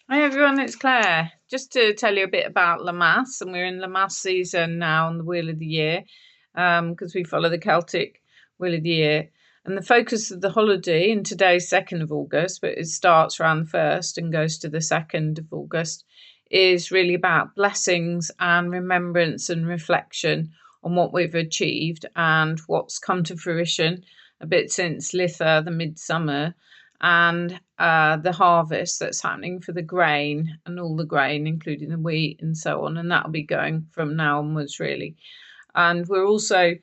Hi everyone, it's Claire. Just to tell you a bit about Lammas, and we're in Lammas season now on the Wheel of the Year, because we follow the Celtic Wheel of the Year. And the focus of the holiday, and today's 2nd of August, but it starts around the 1st and goes to the 2nd of August, is really about blessings and remembrance and reflection on what we've achieved and what's come to fruition a bit since Litha, the midsummer, and the harvest that's happening for the grain and all the grain, including the wheat and so on. And that'll be going from now onwards, really. And we're also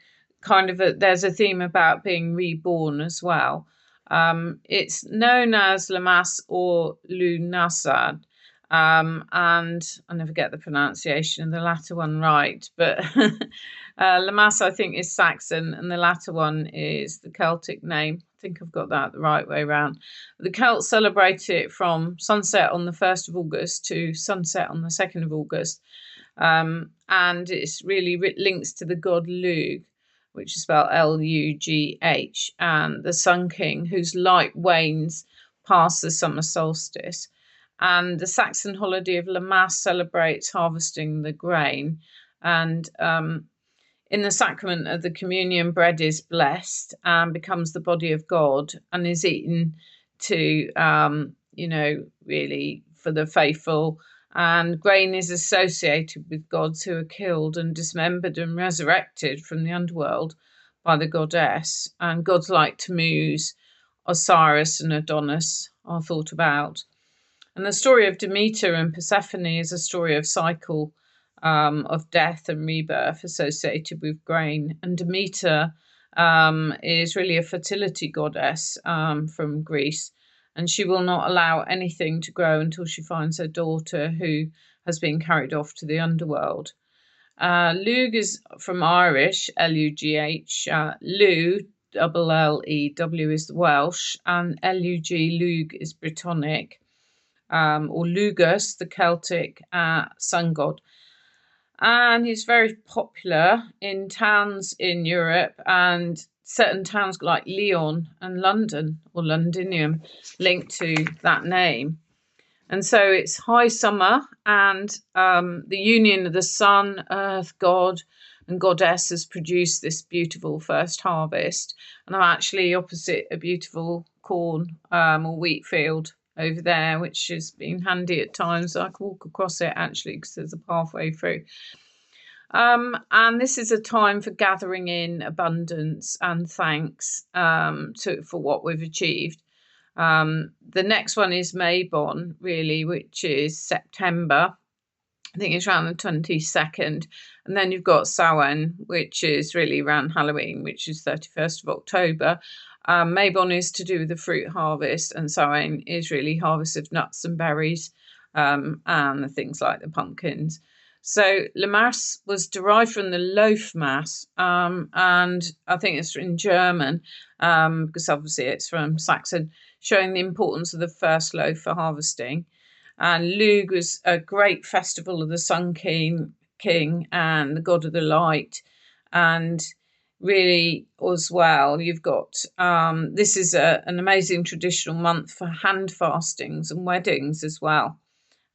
there's a theme about being reborn as well. It's known as Lammas or Lunasad. And I never get the pronunciation of the latter one right, but Lammas, I think, is Saxon, and the latter one is the Celtic name. I think I've got that the right way around. The Celts celebrate it from sunset on the 1st of August to sunset on the 2nd of August. And it's really links to the god Lugh, which is spelled Lugh, and the Sun King, whose light wanes past the summer solstice. And the Saxon holiday of Lammas celebrates harvesting the grain. And in the sacrament of the communion, bread is blessed and becomes the body of God and is eaten to, really for the faithful. And grain is associated with gods who are killed and dismembered and resurrected from the underworld by the goddess. And gods like Tammuz, Osiris, and Adonis are thought about. And the story of Demeter and Persephone is a story of cycle of death and rebirth associated with grain. And Demeter is really a fertility goddess from Greece, and she will not allow anything to grow until she finds her daughter, who has been carried off to the underworld. Lugh is from Irish, Lugh. Lugh, L-L-E-W, is the Welsh, and Lug, Lugh, is Brittonic. Or Lugus, the Celtic sun god. And he's very popular in towns in Europe, and certain towns like Lyon and London, or Londinium, linked to that name. And so it's high summer, and the union of the sun, earth, god, and goddess has produced this beautiful first harvest. And I'm actually opposite a beautiful corn or wheat field over there, which has been handy at times. I can walk across it actually because there's a pathway through. And this is a time for gathering in abundance and thanks for what we've achieved. The next one is Mabon, really, which is September. I think it's around the 22nd. And then you've got Samhain, which is really around Halloween, which is 31st of October. Mabon is to do with the fruit harvest, and Samhain is really harvest of nuts and berries and the things like the pumpkins. So Lammas was derived from the loaf mass, and I think it's in German, because obviously it's from Saxon, showing the importance of the first loaf for harvesting. And Lugh was a great festival of the Sun King and the god of the light. And really, as well, you've got this is an amazing traditional month for hand fastings and weddings as well.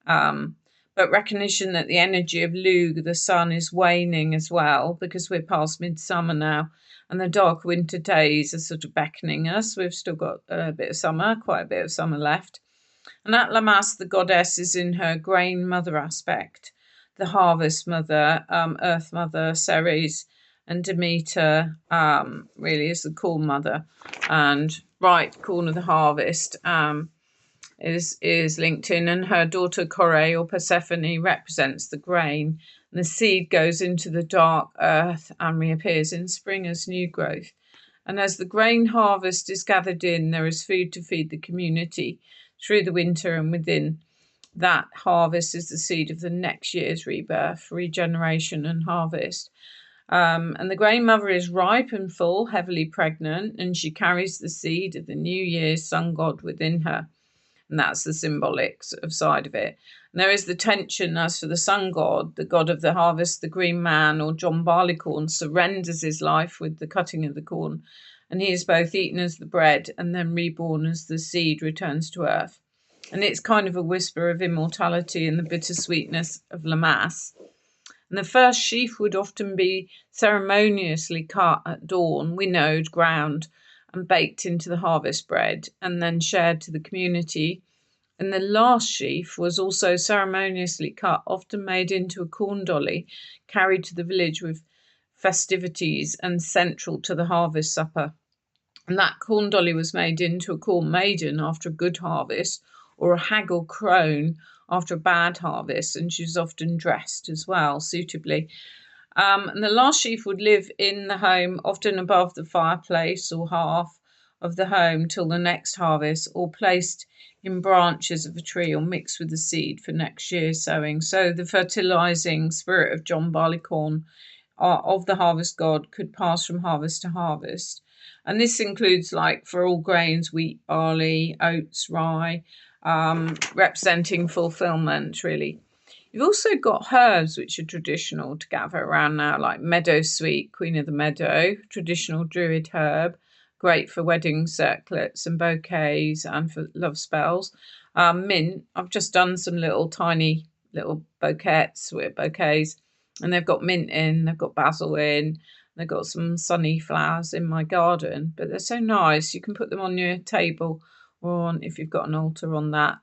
But recognition that the energy of Lugh, the sun, is waning as well, because we're past midsummer now, and the dark winter days are sort of beckoning us. We've still got a bit of summer, quite a bit of summer left. And at Lammas, the goddess is in her grain mother aspect, the harvest mother, earth mother, Ceres, and Demeter really is the corn mother. And right, corn of the harvest is linked in, and her daughter Kore, or Persephone, represents the grain. And the seed goes into the dark earth and reappears in spring as new growth. And as the grain harvest is gathered in, there is food to feed the community through the winter, and within that harvest is the seed of the next year's rebirth, regeneration, and harvest. And the grain mother is ripe and full, heavily pregnant, and she carries the seed of the new year's sun god within her. And that's the symbolic sort of side of it. And there is the tension as for the sun god, the god of the harvest, the green man, or John Barleycorn, surrenders his life with the cutting of the corn. And he is both eaten as the bread and then reborn as the seed returns to earth. And it's kind of a whisper of immortality and the bittersweetness of Lammas. And the first sheaf would often be ceremoniously cut at dawn, winnowed, ground, and baked into the harvest bread, and then shared to the community. And the last sheaf was also ceremoniously cut, often made into a corn dolly, carried to the village with festivities and central to the harvest supper. And that corn dolly was made into a corn maiden after a good harvest, or a hag or crone after a bad harvest, and she was often dressed as well suitably. And the last sheaf would live in the home, often above the fireplace or half of the home till the next harvest, or placed in branches of a tree or mixed with the seed for next year's sowing. So the fertilizing spirit of John Barleycorn of the harvest god could pass from harvest to harvest. And this includes, like, for all grains, wheat, barley, oats, rye, representing fulfillment, really. You've also got herbs which are traditional to gather around now, like meadowsweet, queen of the meadow, traditional druid herb, great for wedding circlets and bouquets and for love spells. Mint, I've just done some tiny little bouquets, and they've got mint in, they've got basil in, they've got some sunny flowers in my garden, but they're so nice. You can put them on your table or on, if you've got an altar, on that.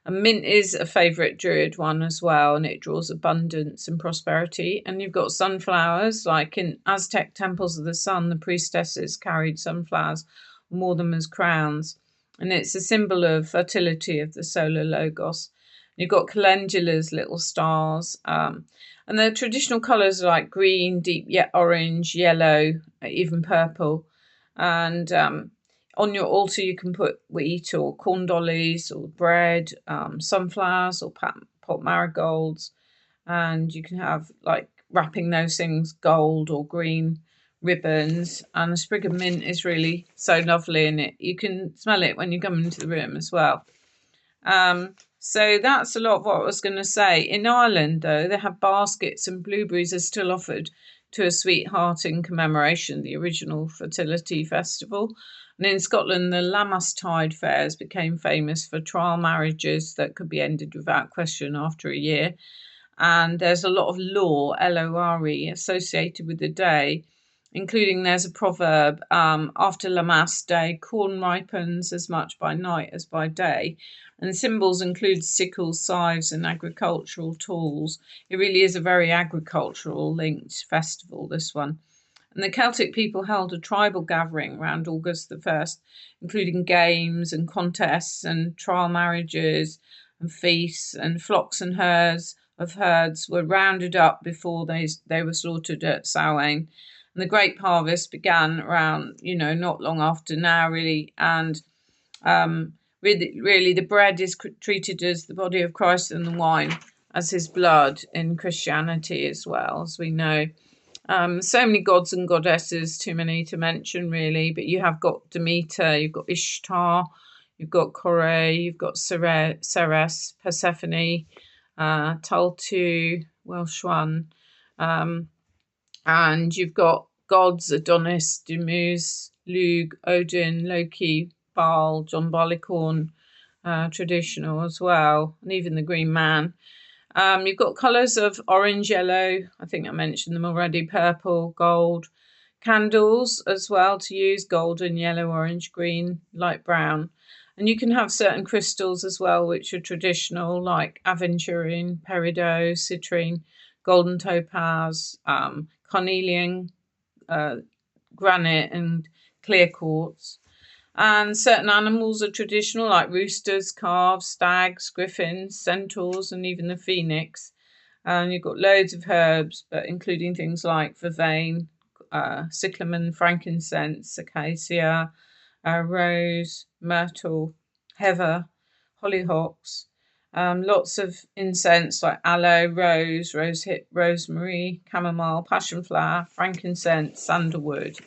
And mint is a favourite druid one as well, and it draws abundance and prosperity. And you've got sunflowers, like in Aztec temples of the sun, the priestesses carried sunflowers and wore them as crowns. And it's a symbol of fertility of the solar logos. You've got calendulas, little stars. And the traditional colours are like green, deep orange, yellow, even purple. And on your altar, you can put wheat or corn dollies or bread, sunflowers or pot marigolds. And you can have, like, wrapping those things gold or green ribbons. And a sprig of mint is really so lovely, and you can smell it when you come into the room as well. So that's a lot of what I was going to say. In Ireland, though, they have baskets, and blueberries are still offered to a sweetheart in commemoration of the original fertility festival. And in Scotland, the Lammas tide fairs became famous for trial marriages that could be ended without question after a year. And there's a lot of lore, L-O-R-E, associated with the day, including there's a proverb, after Lammas Day, corn ripens as much by night as by day. And symbols include sickles, scythes, and agricultural tools. It really is a very agricultural linked festival, this one. And the Celtic people held a tribal gathering around August the 1st, including games and contests and trial marriages and feasts, and flocks and herds were rounded up before they were slaughtered at Samhain. And the grape harvest began around, not long after now, really. And really, the bread is treated as the body of Christ and the wine as his blood in Christianity as well, as we know. So many gods and goddesses, too many to mention, really. But you have got Demeter, you've got Ishtar, you've got Kore, you've got Ceres, Persephone, Tultu, Welsh one. And you've got gods, Adonis, Demus, Lugh, Odin, Loki, Baal, John Barleycorn, traditional as well, and even the Green Man. You've got colours of orange, yellow, I think I mentioned them already, purple, gold. Candles as well to use, golden, yellow, orange, green, light brown. And you can have certain crystals as well, which are traditional, like aventurine, peridot, citrine, golden topaz, carnelian, granite, and clear quartz. And certain animals are traditional, like roosters, calves, stags, griffins, centaurs, and even the phoenix. And you've got loads of herbs, but including things like vervain, cyclamen, frankincense, acacia, rose, myrtle, heather, hollyhocks. Lots of incense like aloe, rose, rosehip, rosemary, chamomile, passion flower, frankincense, sandalwood.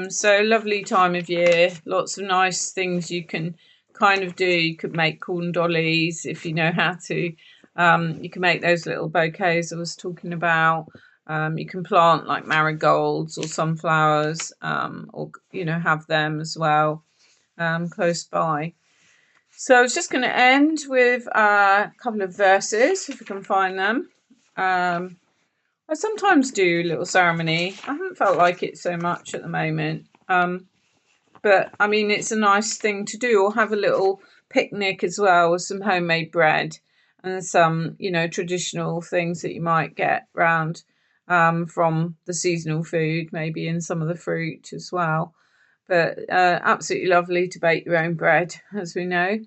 So lovely time of year. Lots of nice things you can kind of do. You could make corn dollies if you know how to. You can make those little bouquets I was talking about. You can plant like marigolds or sunflowers, or have them as well close by. So I was just going to end with a couple of verses, if we can find them. I sometimes do a little ceremony. I haven't felt like it so much at the moment. But I mean, it's a nice thing to do, or have a little picnic as well with some homemade bread and some, traditional things that you might get round from the seasonal food, maybe, and some of the fruit as well. But absolutely lovely to bake your own bread, as we know.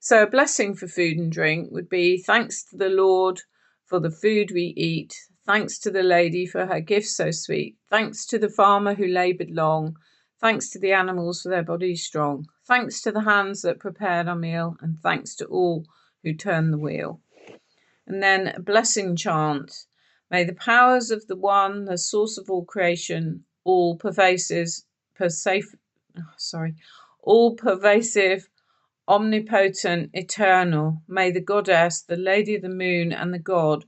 So, a blessing for food and drink would be thanks to the Lord for the food we eat. Thanks to the lady for her gifts so sweet. Thanks to the farmer who laboured long. Thanks to the animals for their bodies strong. Thanks to the hands that prepared our meal. And thanks to all who turned the wheel. And then a blessing chant. May the powers of the one, the source of all creation, all pervasive, all pervasive, omnipotent, eternal, may the goddess, the lady of the moon, and the god,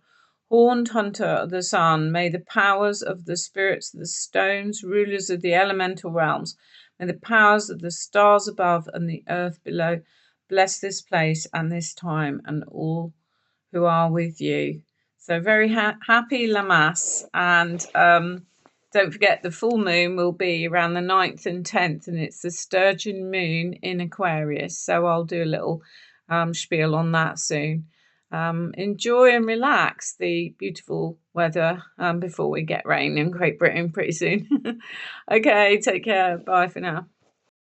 horned hunter of the sun, may the powers of the spirits of the stones, rulers of the elemental realms, may the powers of the stars above and the earth below bless this place and this time and all who are with you. So very happy Lammas, and don't forget the full moon will be around the 9th and 10th, and it's the sturgeon moon in Aquarius. So I'll do a little spiel on that soon. Enjoy and relax the beautiful weather before we get rain in Great Britain pretty soon. Okay, take care. Bye for now.